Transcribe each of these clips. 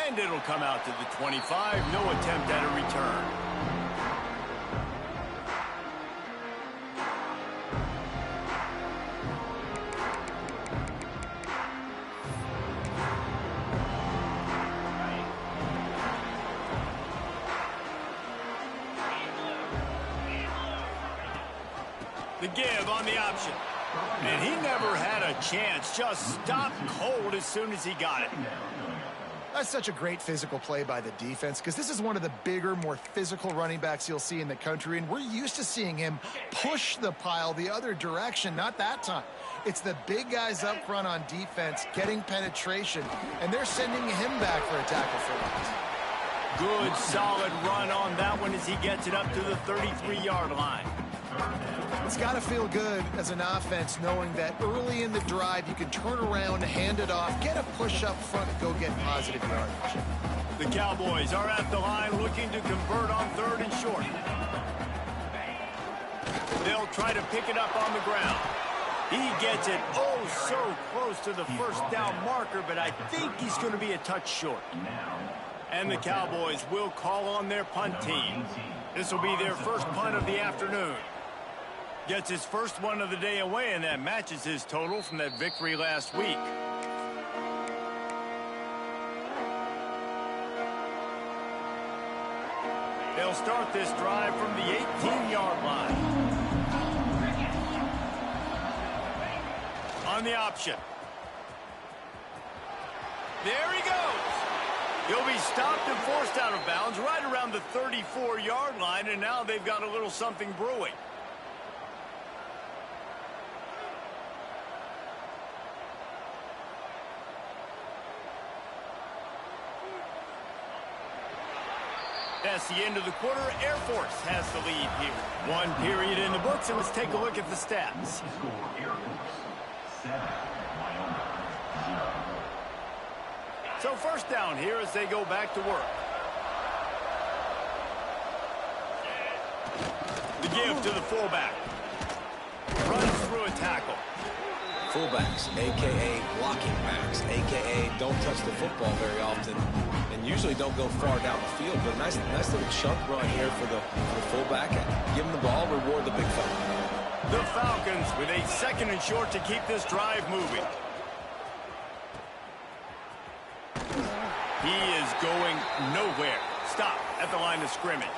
And it'll come out to the 25. No attempt at a return. The give on the option. And he never had a chance. Just stopped cold as soon as he got it. That's such a great physical play by the defense because this is one of the bigger, more physical running backs you'll see in the country, and we're used to seeing him push the pile the other direction. Not that time. It's the big guys up front on defense getting penetration, and they're sending him back for a tackle for loss. Good, solid run on that one as he gets it up to the 33-yard line. It's got to feel good as an offense knowing that early in the drive you can turn around, hand it off, get a push up front, go get positive yardage. The Cowboys are at the line looking to convert on 3rd and short. They'll try to pick it up on the ground. He gets it oh so close to the first down marker, but I think he's going to be a touch short. And the Cowboys will call on their punt team. This will be their first punt of the afternoon. Gets his first one of the day away, and that matches his total from that victory last week. They'll start this drive from the 18-yard line. On the option. There he goes. He'll be stopped and forced out of bounds right around the 34-yard line, and now they've got a little something brewing. That's the end of the quarter. Air Force has the lead here. One period in the books, and let's take a look at the stats. So first down here as they go back to work. The give to the fullback. Runs through a tackle. Fullbacks, a.k.a. blocking backs, a.k.a. don't touch the football very often and usually don't go far down the field. But a nice little chunk run here for the fullback. And give him the ball, reward the big fella. The Falcons with a 2nd and short to keep this drive moving. He is going nowhere. Stop at the line of scrimmage.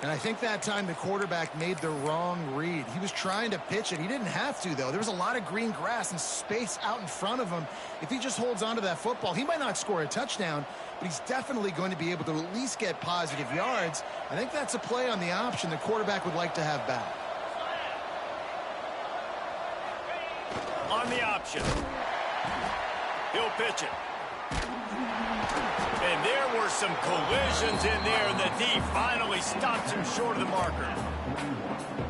And I think that time the quarterback made the wrong read. He was trying to pitch it. He didn't have to, though. There was a lot of green grass and space out in front of him. If he just holds on to that football, he might not score a touchdown, but he's definitely going to be able to at least get positive yards. I think that's a play on the option the quarterback would like to have back. On the option. He'll pitch it. And there were some collisions in there, and the D finally stops him short of the marker.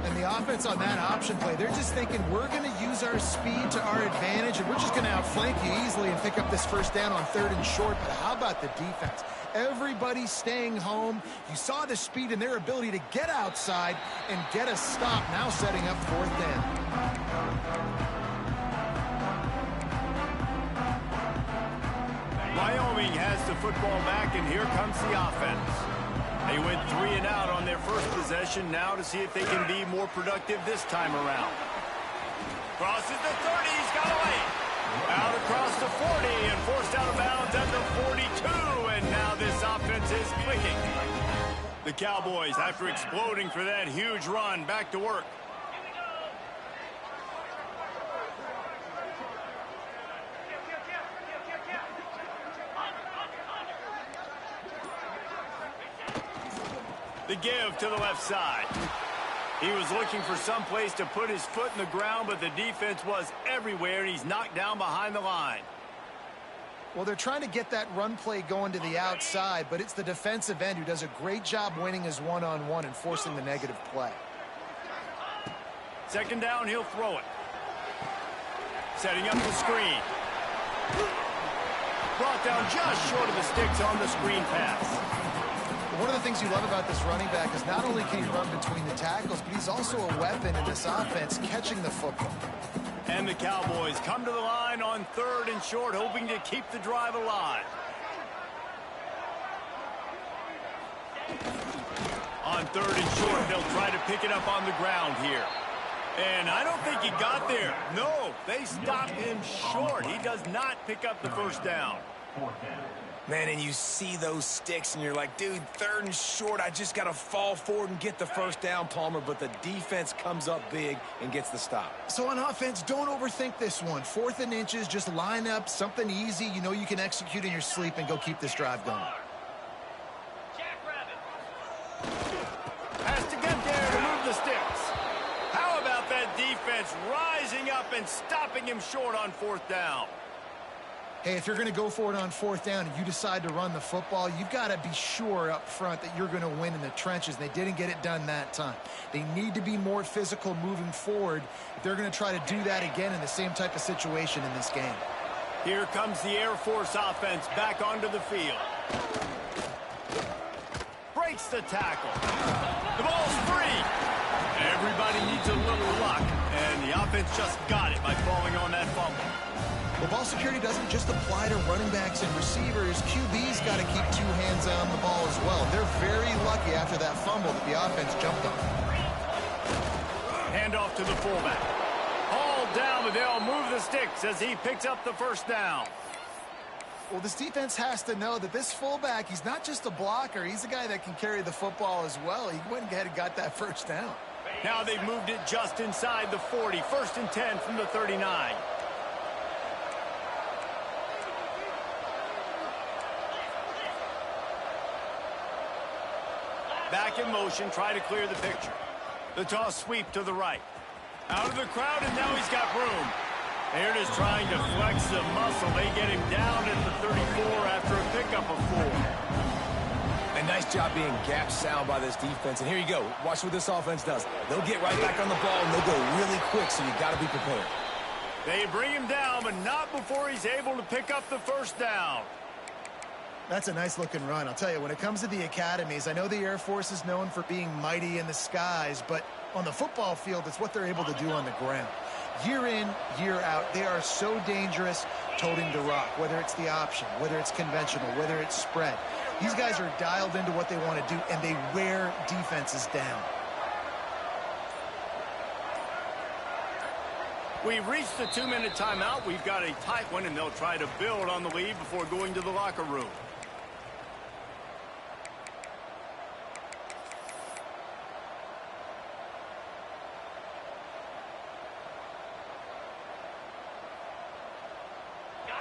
And the offense on that option play, they're just thinking we're going to use our speed to our advantage, and we're just going to outflank you easily and pick up this first down on 3rd and short. But how about the defense? Everybody staying home. You saw the speed and their ability to get outside and get a stop, now setting up 4th down. Wyoming has the football back, and here comes the offense. They went 3 and out on their first possession, now to see if they can be more productive this time around. Crosses the 30, he's got away. Out across the 40 and forced out of bounds at the 42, and now this offense is clicking. The Cowboys, after exploding for that huge run, back to work. The give to the left side. He was looking for some place to put his foot in the ground, but the defense was everywhere, and he's knocked down behind the line. Well, they're trying to get that run play going to the outside, but it's the defensive end who does a great job winning his one-on-one and forcing the negative play. 2nd down, he'll throw it. Setting up the screen. Brought down just short of the sticks on the screen pass. One of the things you love about this running back is not only can he run between the tackles, but he's also a weapon in this offense, catching the football. And the Cowboys come to the line on 3rd and short, hoping to keep the drive alive. On 3rd and short, they'll try to pick it up on the ground here. And I don't think he got there. No, they stopped him short. He does not pick up the first down. Man, and you see those sticks, and you're like, dude, 3rd and short, I just got to fall forward and get the first down, Palmer. But the defense comes up big and gets the stop. So on offense, don't overthink this one. 4th and inches, just line up something easy you know you can execute in your sleep and go keep this drive going. Has to get there to move the sticks. How about that defense rising up and stopping him short on 4th down? Hey, if you're going to go for it on 4th down and you decide to run the football, you've got to be sure up front that you're going to win in the trenches. They didn't get it done that time. They need to be more physical moving forward if they're going to try to do that again in the same type of situation in this game. Here comes the Air Force offense back onto the field. Breaks the tackle. The ball's free. Everybody needs a little luck, and the offense just got it by falling on that fumble. Well, ball security doesn't just apply to running backs and receivers. QB's got to keep 2 hands on the ball as well. They're very lucky after that fumble that the offense jumped on. Handoff to the fullback. Hauled down, but they'll move the sticks as he picks up the first down. Well, this defense has to know that this fullback, he's not just a blocker. He's a guy that can carry the football as well. He went ahead and got that first down. Now they've moved it just inside the 40. 1st and 10 from the 39. Back in motion, try to clear the picture. The toss sweep to the right. Out of the crowd, and now he's got room. They're just trying to flex the muscle. They get him down at the 34 after a pickup of 4. A nice job being gap sound by this defense. And here you go. Watch what this offense does. They'll get right back on the ball, and they'll go really quick, so you got to be prepared. They bring him down, but not before he's able to pick up the first down. That's a nice-looking run. I'll tell you, when it comes to the academies, I know the Air Force is known for being mighty in the skies, but on the football field, it's what they're able to do on the ground. Year in, year out, they are so dangerous toting the rock, whether it's the option, whether it's conventional, whether it's spread. These guys are dialed into what they want to do, and they wear defenses down. We've reached the 2-minute timeout. We've got a tight one, and they'll try to build on the lead before going to the locker room.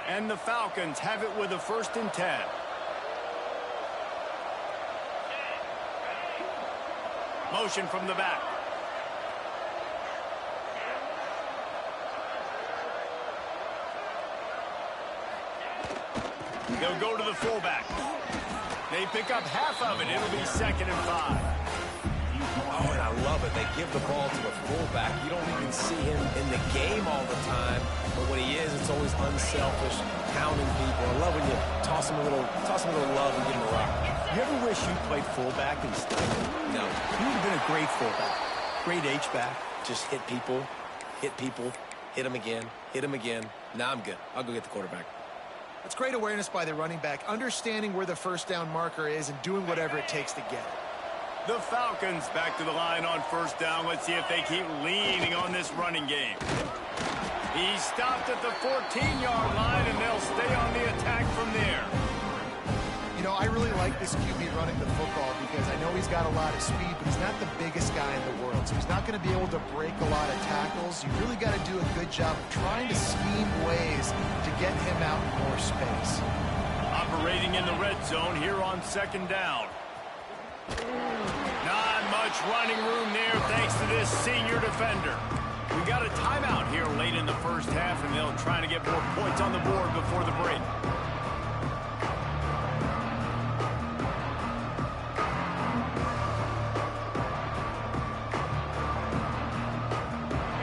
And the Falcons have it with a 1st and 10. Motion from the back. They'll go to the fullback. They pick up half of it. It'll be 2nd and 5. Oh, and I love it. They give the ball to the fullback. You don't even see him in the game all the time, but when he is, it's always unselfish, pounding people. I love when you toss him a little love and give him a rock. You ever wish you played fullback instead? No. You would have been a great fullback. Great H-back. Just hit people, hit them again, hit them again. Now I'm good. I'll go get the quarterback. That's great awareness by the running back, understanding where the first down marker is and doing whatever it takes to get it. The Falcons back to the line on 1st down. Let's see if they keep leaning on this running game. He stopped at the 14-yard line, and they'll stay on the attack from there. You know, I really like this QB running the football because I know he's got a lot of speed, but he's not the biggest guy in the world. So he's not going to be able to break a lot of tackles. You really got to do a good job of trying to scheme ways to get him out in more space. Operating in the red zone here on 2nd down. Not much running room there thanks to this senior defender. We got a timeout here late in the first half, and they'll try to get more points on the board before the break.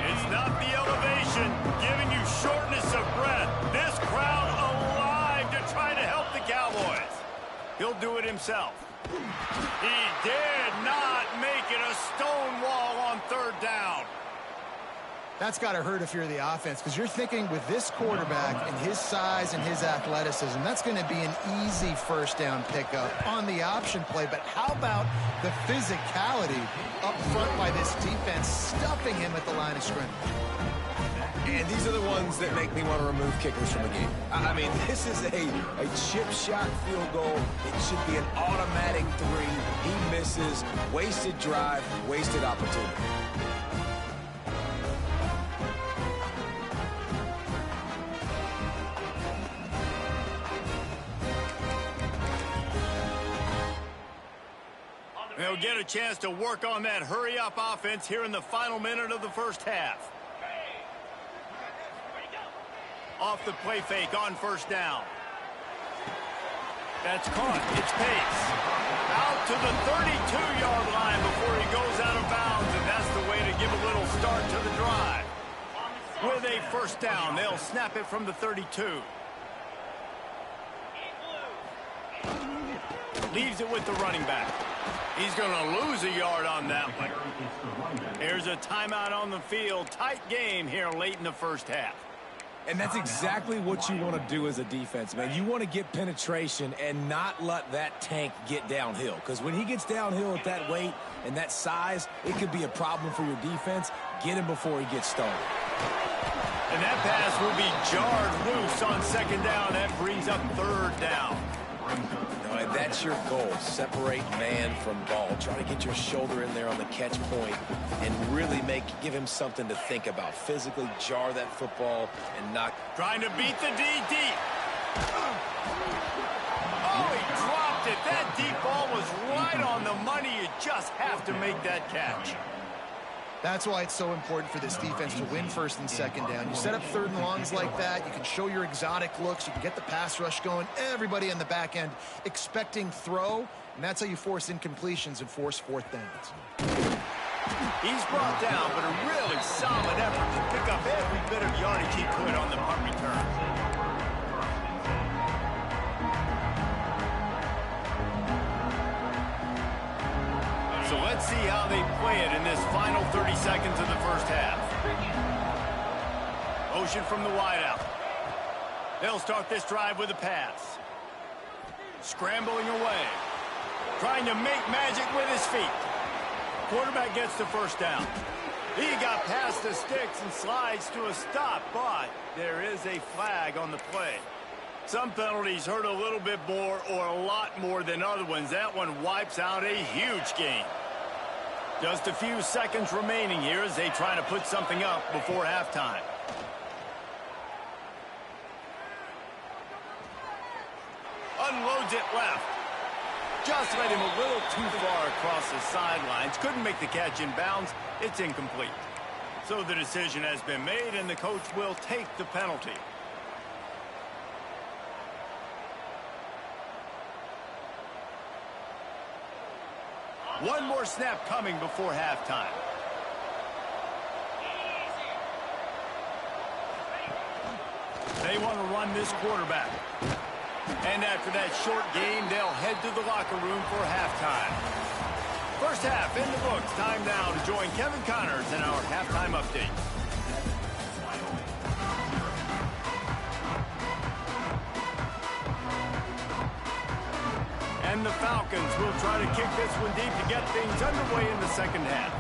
It's not the elevation giving you shortness of breath. This crowd alive to try to help the Cowboys. He'll do it himself. He did not make it. A stone wall on 3rd down. That's got to hurt if you're the offense, because you're thinking with this quarterback and his size and his athleticism, that's going to be an easy first down pickup on the option play. But how about the physicality up front by this defense, stuffing him at the line of scrimmage? And these are the ones that make me want to remove kickers from the game. I mean, this is a chip shot field goal. It should be an automatic 3. He misses. Wasted drive, wasted opportunity. They'll get a chance to work on that hurry-up offense here in the final minute of the first half. Off the play fake on first down. That's caught. It's Pace. Out to the 32-yard line before he goes out of bounds, and that's the way to give a little start to the drive. With a first down, they'll snap it from the 32. Leaves it with the running back. He's going to lose a yard on that one. Here's a timeout on the field. Tight game here late in the first half. And that's exactly what you want to do as a defense, man. You want to get penetration and not let that tank get downhill. Because when he gets downhill at that weight and that size, it could be a problem for your defense. Get him before he gets started. And that pass will be jarred loose on second down. That brings up third down. No, and that's your goal. Separate man from ball. Try to get your shoulder in there on the catch point and really give him something to think about. Physically jar that football and knock. Trying to beat the D deep. Oh, he dropped it. That deep ball was right on the money. You just have to make that catch. That's why it's so important for this defense to win first and second down. You set up third and longs like that. You can show your exotic looks. You can get the pass rush going. Everybody in the back end expecting throw, and that's how you force incompletions and force fourth downs. He's brought down, but a really solid effort to pick up every bit of yardage he could on the punt return. So let's see how they play it in this final 30 seconds of the first half. Motion from the wideout. They'll start this drive with a pass. Scrambling away. Trying to make magic with his feet. Quarterback gets the first down. He got past the sticks and slides to a stop, but there is a flag on the play. Some penalties hurt a little bit more or a lot more than other ones. That one wipes out a huge game. Just a few seconds remaining here as they try to put something up before halftime. Unloads it left. Just led him a little too far across the sidelines. Couldn't make the catch in bounds. It's incomplete. So the decision has been made, and the coach will take the penalty. One more snap coming before halftime. They want to run this quarterback. And after that short game, they'll head to the locker room for halftime. First half in the books. Time now to join Kevin Connors in our halftime update. And the Falcons will try to kick this one deep to get things underway in the second half.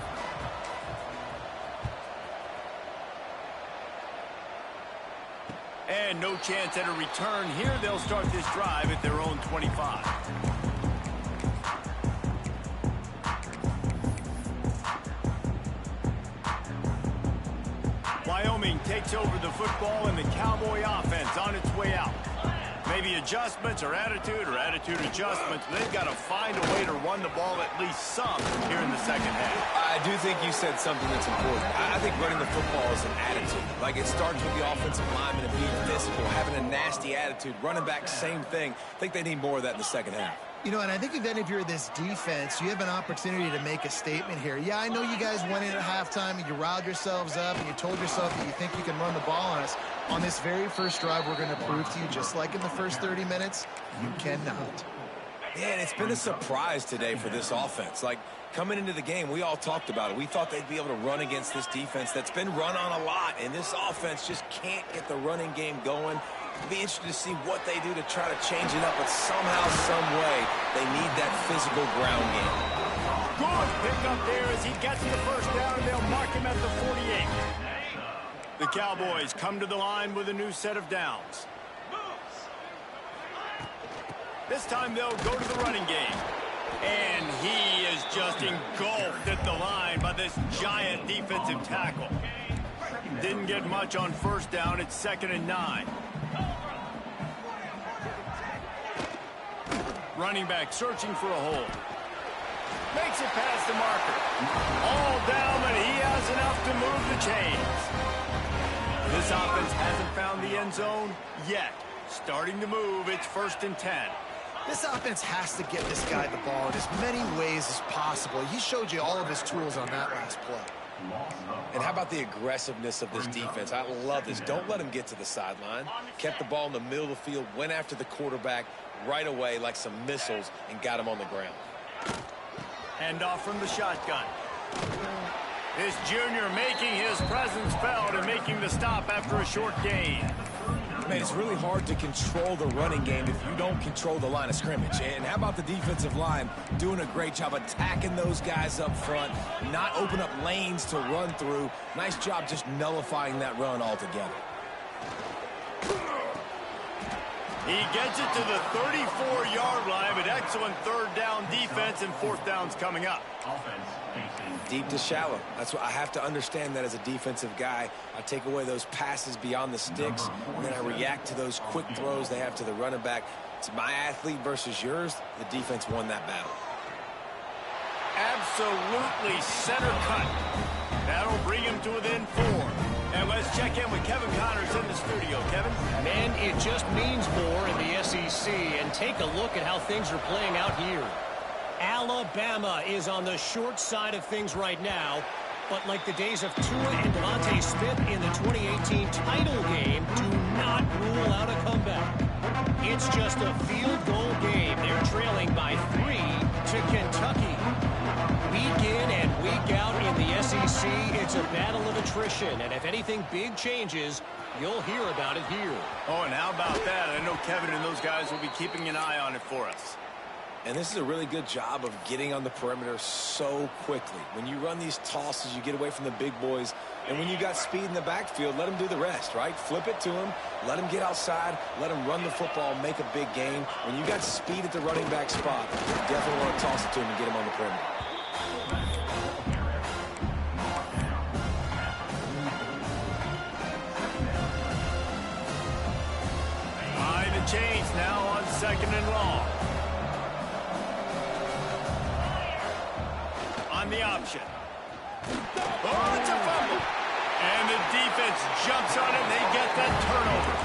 And no chance at a return here. They'll start this drive at their own 25. Wyoming takes over the football and the Cowboy offense on its way out. Maybe adjustments or attitude adjustments. They've got to find a way to run the ball at least some here in the second half. I do think you said something that's important. I think running the football is an attitude. Like, it starts with the offensive lineman and being physical, having a nasty attitude. Running back, same thing. I think they need more of that in the second half. You know, and I think then if you're this defense, you have an opportunity to make a statement here. Yeah, I know you guys went in at halftime and you riled yourselves up and you told yourself that you think you can run the ball on us. On this very first drive, we're going to prove to you, just like in the first 30 minutes, you cannot. Yeah, and it's been a surprise today for this offense. Like, coming into the game, we all talked about it. We thought they'd be able to run against this defense that's been run on a lot, and this offense just can't get the running game going. It'll be interesting to see what they do to try to change it up, but somehow, some way, they need that physical ground game. Good pick up there as he gets the first down, and they'll mark him at the 48. The Cowboys come to the line with a new set of downs. This time they'll go to the running game. And he is just engulfed at the line by this giant defensive tackle. Didn't get much on first down. It's 2nd and 9. Running back searching for a hole. Makes it past the marker. All down, but he has enough to move the chains. This offense hasn't found the end zone yet. Starting to move, it's 1st and 10. This offense has to get this guy the ball in as many ways as possible. He showed you all of his tools on that last play. And how about the aggressiveness of this defense? I love this. Don't let him get to the sideline. Kept the ball in the middle of the field, went after the quarterback right away like some missiles and got him on the ground. Hand off from the shotgun. This junior making his presence felt and making the stop after a short gain. Man, it's really hard to control the running game if you don't control the line of scrimmage. And how about the defensive line doing a great job attacking those guys up front, not open up lanes to run through. Nice job just nullifying that run altogether. He gets it to the 34-yard line, but excellent 3rd down defense, and 4th down's coming up. Deep to shallow. That's what I have to understand that as a defensive guy. I take away those passes beyond the sticks, and then I react to those quick throws they have to the running back. It's my athlete versus yours. The defense won that battle. Absolutely center cut. That'll bring him to within 4. And let's check in with Kevin Connors in the studio. Kevin? Man, it just means more in the SEC. And take a look at how things are playing out here. Alabama is on the short side of things right now. But like the days of Tua and Devontae Smith in the 2018 title game, do not rule out a comeback. It's just a field goal game. They're trailing by 3 to Kentucky. Week in and week out in the SEC, it's a battle of attrition. And if anything big changes, you'll hear about it here. Oh, and how about that? I know Kevin and those guys will be keeping an eye on it for us. And this is a really good job of getting on the perimeter so quickly. When you run these tosses, you get away from the big boys. And when you got speed in the backfield, let them do the rest, right? Flip it to him, let him get outside, let him run the football, make a big gain. When you got speed at the running back spot, you definitely want to toss it to him and get him on the perimeter. Behind the chains now on 2nd and long. On the option. Oh, it's a fumble. And the defense jumps on it, and they get that turnover.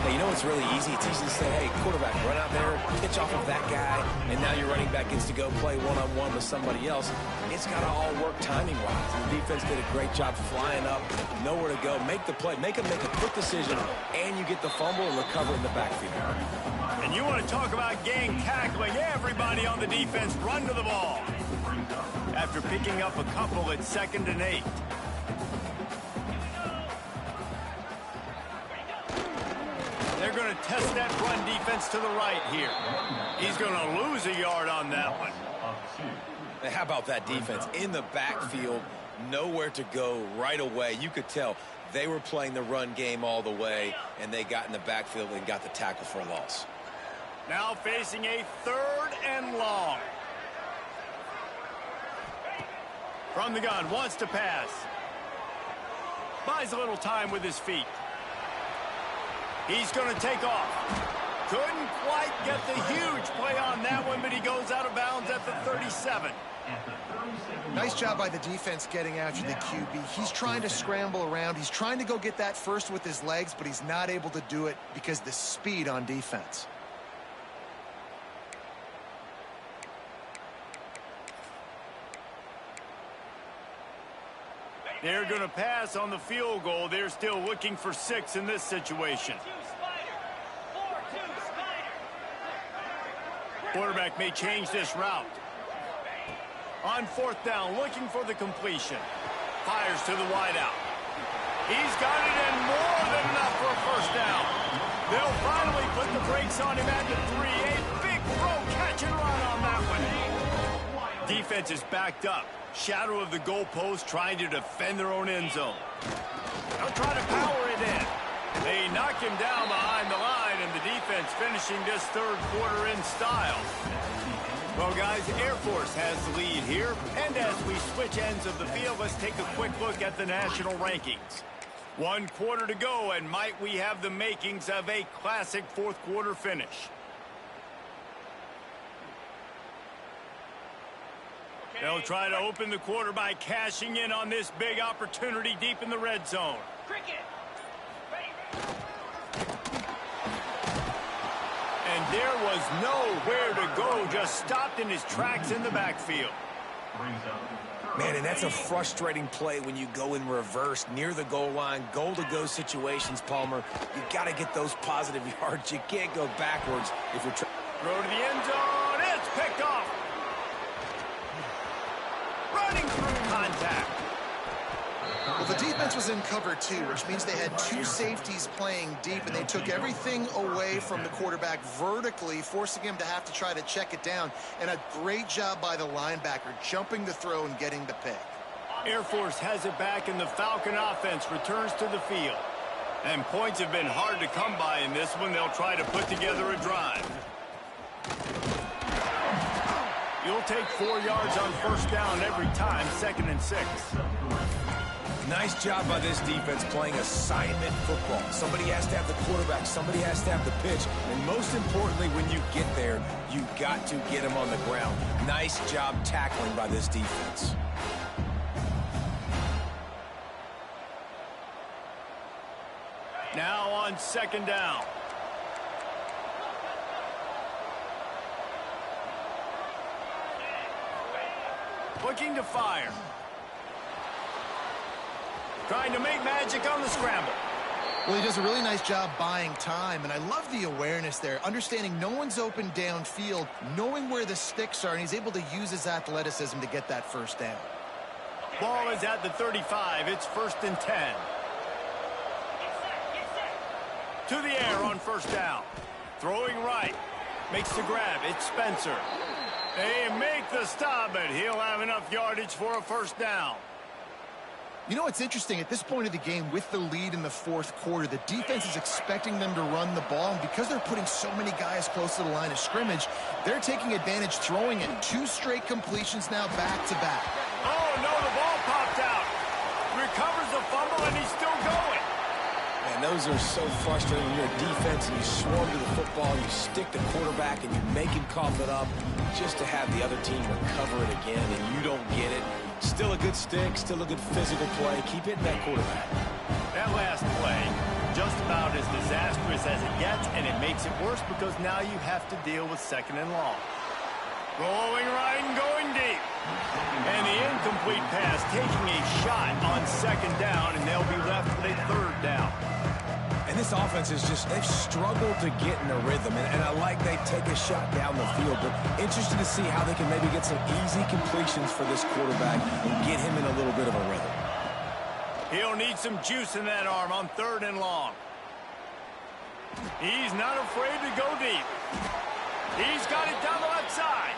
Hey, you know what's really easy? It's easy to say, hey, quarterback, run out there, pitch off of that guy, and now your running back gets to go play one-on-one with somebody else. It's got to all work timing-wise. The defense did a great job flying up, nowhere to go. Make the play, make a quick decision, and you get the fumble and recover in the backfield. And you want to talk about gang tackling. Everybody on the defense run to the ball. After picking up a couple at 2nd and 8. They're going to test that run defense to the right here. He's going to lose a yard on that one. And how about that defense? In the backfield, nowhere to go right away. You could tell they were playing the run game all the way, and they got in the backfield and got the tackle for a loss. Now facing a 3rd and long. From the gun, wants to pass. Buys a little time with his feet. He's going to take off. Couldn't quite get the huge play on that one, but he goes out of bounds at the 37. Nice job by the defense getting after the QB. He's trying to scramble around. He's trying to go get that first with his legs, but he's not able to do it because of the speed on defense. They're going to pass on the field goal. They're still looking for 6 in this situation. Quarterback may change this route. On 4th down, looking for the completion. Fires to the wideout. He's got it and more than enough for a first down. They'll finally put the brakes on him at the 3. A big throw, catch and run on that one. Defense is backed up. Shadow of the goalpost, trying to defend their own end zone. They'll try to power it in. They knock him down behind the line, and the defense finishing this 3rd quarter in style. Well, guys, Air Force has the lead here. And as we switch ends of the field, let's take a quick look at the national rankings. 1 quarter to go, and might we have the makings of a classic 4th quarter finish. They'll try to open the quarter by cashing in on this big opportunity deep in the red zone. And there was nowhere to go, just stopped in his tracks in the backfield. Man, and that's a frustrating play when you go in reverse near the goal line, goal-to-go situations, Palmer. You got to get those positive yards. You can't go backwards if you're trying. Throw to the end zone. It's picked off. Running through contact. Well, the defense was in cover 2, which means they had 2 safeties playing deep, and they took everything away from the quarterback vertically, forcing him to have to try to check it down. And a great job by the linebacker, jumping the throw and getting the pick. Air Force has it back, and the Falcon offense returns to the field. And points have been hard to come by in this one. They'll try to put together a drive. You'll take 4 yards on 1st down every time, 2nd and 6. Nice job by this defense playing assignment football. Somebody has to have the quarterback. Somebody has to have the pitch. And most importantly, when you get there, you got to get him on the ground. Nice job tackling by this defense. Now on 2nd down. Looking to fire. Trying to make magic on the scramble. Well, he does a really nice job buying time, and I love the awareness there, understanding no one's open downfield, knowing where the sticks are, and he's able to use his athleticism to get that 1st down. Ball is at the 35. It's 1st and 10. To the air on 1st down. Throwing right. Makes the grab. It's Spencer. They make the stop, but he'll have enough yardage for a 1st down. You know what's interesting? At this point of the game, with the lead in the 4th quarter, the defense is expecting them to run the ball, and because they're putting so many guys close to the line of scrimmage, they're taking advantage, throwing it. 2 straight completions now back-to-back. Oh, no, the ball popped out. Recovers the fumble, and he's still going. And those are so frustrating when you're a defense and you swarm to the football, you stick the quarterback, and you make him cough it up just to have the other team recover it again, and you don't get it. Still a good stick, still a good physical play. Keep hitting that quarterback. That last play, just about as disastrous as it gets, and it makes it worse because now you have to deal with 2nd and long. Rolling right and going deep. And the incomplete pass taking a shot on 2nd down, and they'll be left with a 3rd down. And this offense is just, they've struggled to get in a rhythm. And I like they take a shot down the field, but interested to see how they can maybe get some easy completions for this quarterback and get him in a little bit of a rhythm. He'll need some juice in that arm on 3rd and long. He's not afraid to go deep. He's got it down the left side.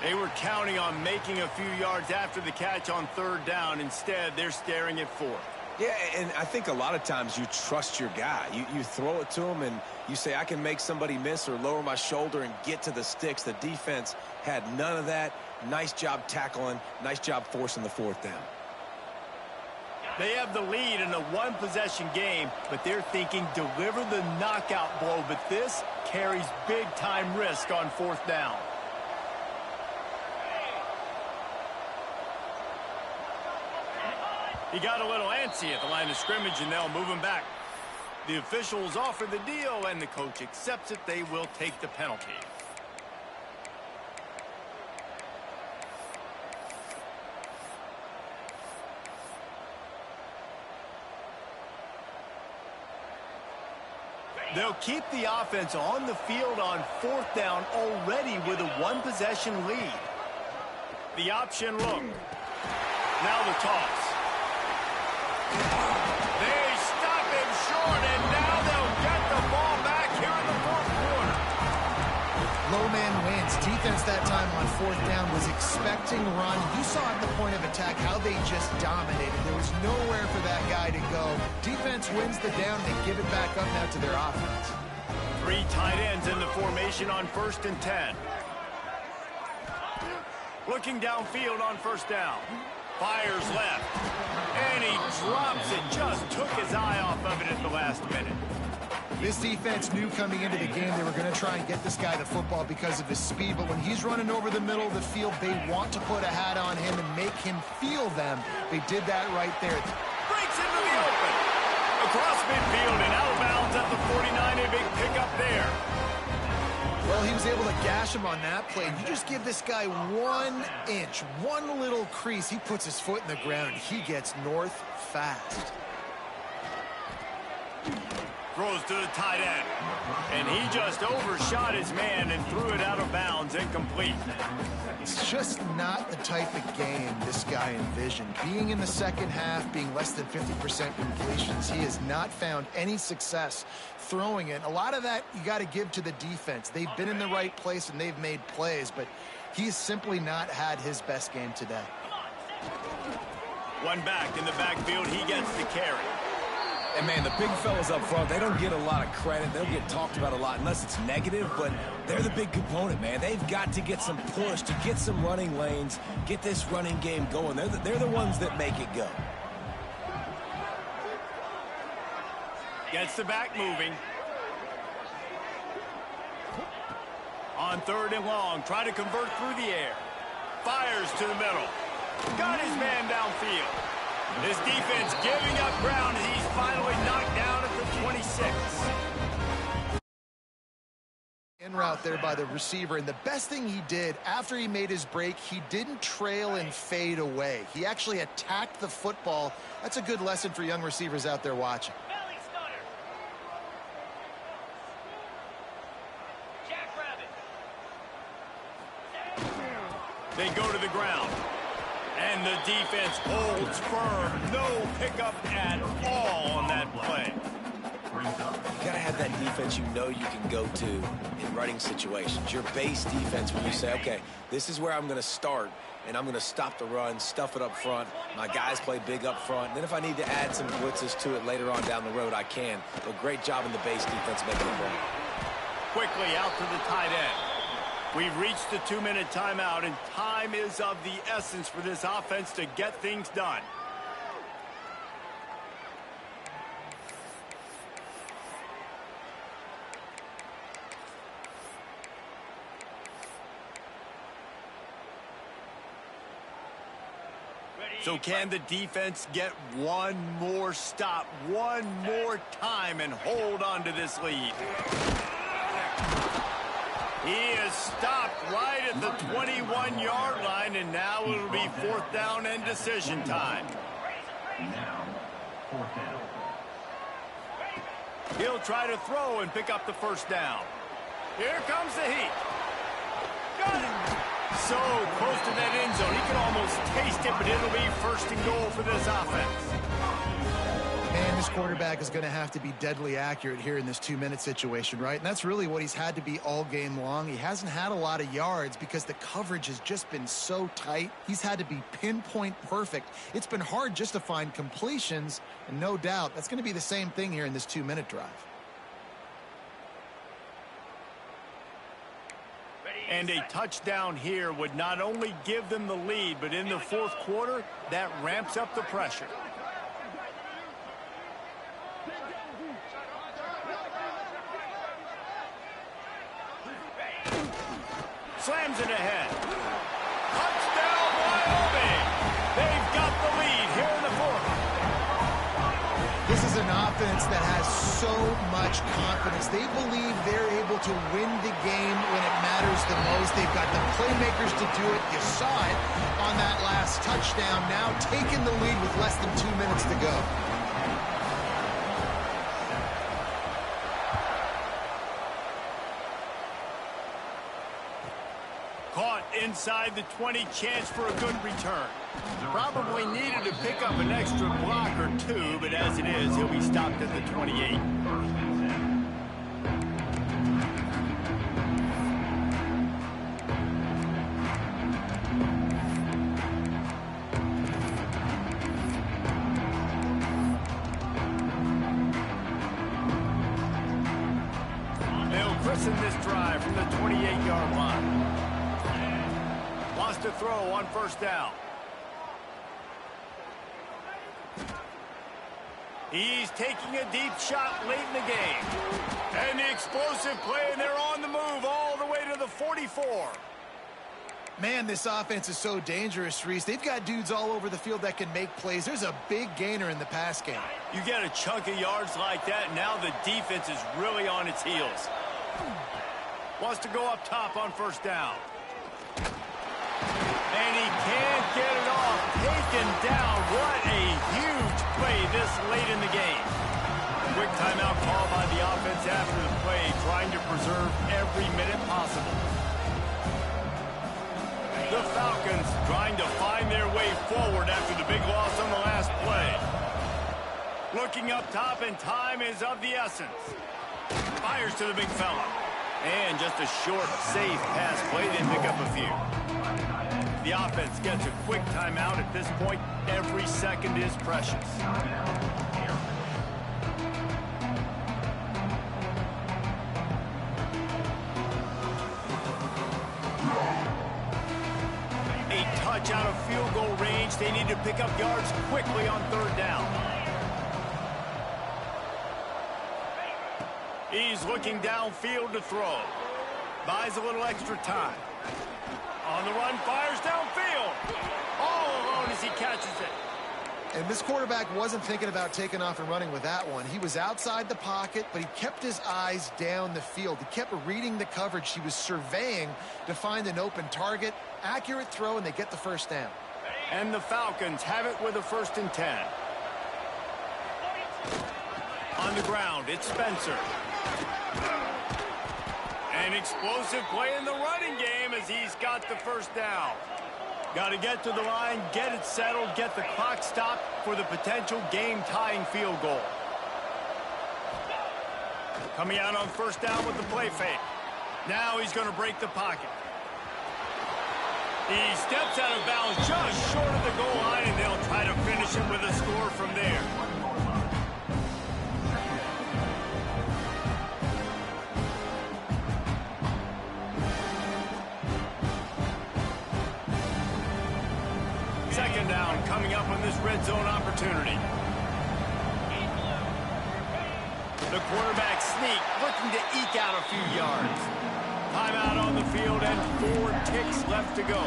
They were counting on making a few yards after the catch on 3rd down. Instead, they're staring at 4th. Yeah, and I think a lot of times you trust your guy. You throw it to him and you say, I can make somebody miss or lower my shoulder and get to the sticks. The defense had none of that. Nice job tackling. Nice job forcing the 4th down. They have the lead in a 1-possession game, but they're thinking deliver the knockout blow. But this carries big-time risk on 4th down. He got a little antsy at the line of scrimmage, and they'll move him back. The officials offer the deal, and the coach accepts it. They will take the penalty. They'll keep the offense on the field on 4th down already with a one-possession lead. The option look. Now the toss. They stop him short, and now they'll get the ball back here in the 4th quarter. Low man wins. Defense that time on 4th down was expecting run. You saw at the point of attack how they just dominated. There was nowhere for that guy to go. Defense wins the down. They give it back up now to their offense. 3 tight ends in the formation on 1st and 10. Looking downfield on 1st down. Fires left. And he drops it. Just took his eye off of it at the last minute. This defense knew coming into the game they were going to try and get this guy the football because of his speed, but when he's running over the middle of the field, they want to put a hat on him and make him feel them. They did that right there. Breaks into the open. Across midfield and out of bounds at the 49. A big pickup there. Well, he was able to gash him on that play. You just give this guy 1 inch, one little crease. He puts his foot in the ground, and he gets north fast. Throws to the tight end. And he just overshot his man and threw it out of bounds, incomplete. It's just not the type of game this guy envisioned. Being in the second half, being less than 50% completions, he has not found any success throwing it. A lot of that you got to give to the defense. They've been in the right place and they've made plays, but he's simply not had his best game today. One back in the backfield, he gets the carry. And, man, the big fellas up front, they don't get a lot of credit. They'll get talked about a lot unless it's negative, but they're the big component, man. They've got to get some push, to get some running lanes, get this running game going. They're the ones that make it go. Gets the back moving. On 3rd and long, try to convert through the air. Fires to the middle. Got his man downfield. His defense giving up ground as he's finally knocked down at the 26. In route there by the receiver, and the best thing he did after he made his break, he didn't trail and fade away. He actually attacked the football. That's a good lesson for young receivers out there watching. They go to the ground. And the defense holds firm. No pickup at all on that play. You got to have that defense you know you can go to in running situations. Your base defense when you say, okay, this is where I'm going to start, and I'm going to stop the run, stuff it up front. My guys play big up front. And then if I need to add some blitzes to it later on down the road, I can. But great job in the base defense making the play. Quickly out to the tight end. We've reached the 2-minute timeout, and time is of the essence for this offense to get things done. So can the defense get one more stop, one more time, and hold on to this lead? He is stopped right at the 21-yard line, and now it'll be 4th down and decision time. Now, 4th down. He'll try to throw and pick up the 1st down. Here comes the heat. Got it. So close to that end zone. He can almost taste it, but it'll be 1st and goal for this offense. Man, this quarterback is going to have to be deadly accurate here in this 2-minute situation, right? And that's really what he's had to be all game long. He hasn't had a lot of yards because the coverage has just been so tight. He's had to be pinpoint perfect. It's been hard just to find completions, and no doubt that's going to be the same thing here in this 2-minute drive. And a touchdown here would not only give them the lead, but in the 4th quarter, that ramps up the pressure. Slams it ahead. Touchdown, Wyoming! They've got the lead here in the 4th. This is an offense that has so much confidence. They believe they're able to win the game when it matters the most. They've got the playmakers to do it. You saw it on that last touchdown. Now taking the lead with less than 2 minutes to go. inside the 20, chance for a good return. Probably needed to pick up an extra block or two, but as it is, he'll be stopped at the 28. They'll christen this drive from the 28-yard line. Wants to throw on first down. He's taking a deep shot late in the game. And the explosive play, and they're on the move all the way to the 44. Man, this offense is so dangerous, Reese. They've got dudes all over the field that can make plays. There's a big gainer in the pass game. You get a chunk of yards like that, now the defense is really on its heels. Wants to go up top on first down. And he can't get it off. Taken down. What a huge play this late in the game. Quick timeout call by the offense after the play, trying to preserve every minute possible. The Falcons trying to find their way forward after the big loss on the last play. Looking up top, and time is of the essence. Fires to the big fella. And just a short, safe pass play. They pick up a few. The offense gets a quick timeout. At this point, every second is precious. A touch out of field goal range. They need to pick up yards quickly on third down. He's looking downfield to throw. Buys a little extra time. On the run, fires downfield. All alone as he catches it. And this quarterback wasn't thinking about taking off and running with that one. He was outside the pocket, but he kept his eyes down the field. He kept reading the coverage. He was surveying to find an open target. Accurate throw, and they get the first down. And the Falcons have it with a 1st and 10. On the ground, it's Spencer. An explosive play in the running game as he's got the first down. Got to get to the line, get it settled, get the clock stopped for the potential game-tying field goal. Coming out on first down with the play fake. Now he's going to break the pocket. He steps out of bounds just short of the goal line, and they'll try to finish it with a score from there. Second down coming up on this red zone opportunity. The quarterback sneak, looking to eke out a few yards. Timeout on the field and 4 ticks left to go.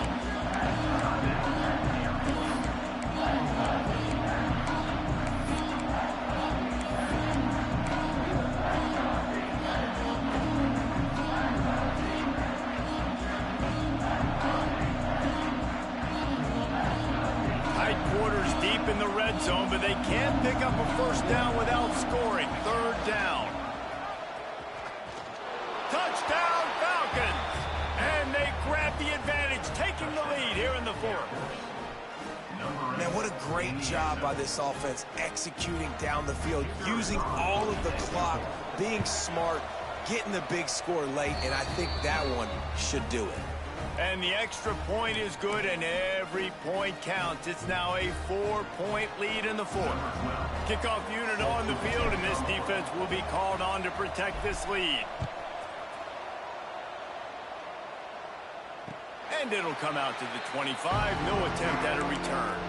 Deep in the red zone, but they can't pick up a first down without scoring. Third down. Touchdown, Falcons! And they grab the advantage, taking the lead here in the 4th. Man, what a great job by this offense executing down the field, using all of the clock, being smart, getting the big score late, and I think that one should do it. And the extra point is good, and every point counts. It's now a 4-point lead in the 4th. Kickoff unit on the field, and this defense will be called on to protect this lead. And it'll come out to the 25. No attempt at a return.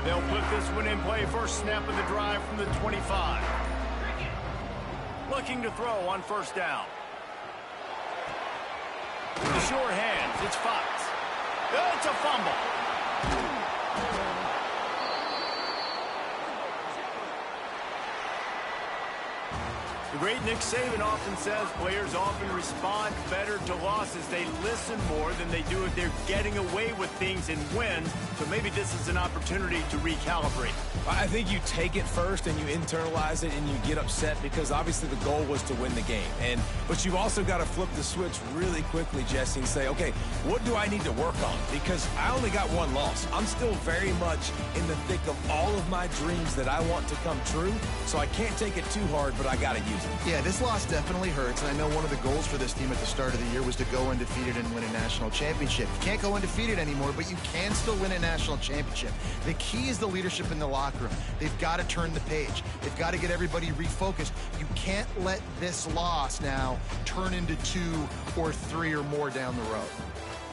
They'll put this one in play. First snap of the drive from the 25. Looking to throw on first down. The sure hands. It's Fox. It's a fumble. The great Nick Saban often says players often respond better to losses. They listen more than they do if they're getting away with things and wins. So maybe this is an opportunity to recalibrate. I think you take it first and you internalize it and you get upset because obviously the goal was to win the game. But you've also got to flip the switch really quickly, Jesse, and say, okay, what do I need to work on? Because I only got one loss. I'm still very much in the thick of all of my dreams that I want to come true. So I can't take it too hard, but I got to use it. Yeah, this loss definitely hurts, and I know one of the goals for this team at the start of the year was to go undefeated and win a national championship. You can't go undefeated anymore, but you can still win a national championship. The key is the leadership in the locker room. They've got to turn the page. They've got to get everybody refocused. You can't let this loss now turn into 2 or 3 or more down the road.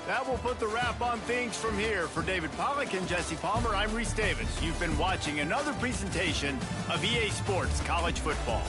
That will put the wrap on things from here. For David Pollack and Jesse Palmer, I'm Reese Davis. You've been watching another presentation of EA Sports College Football.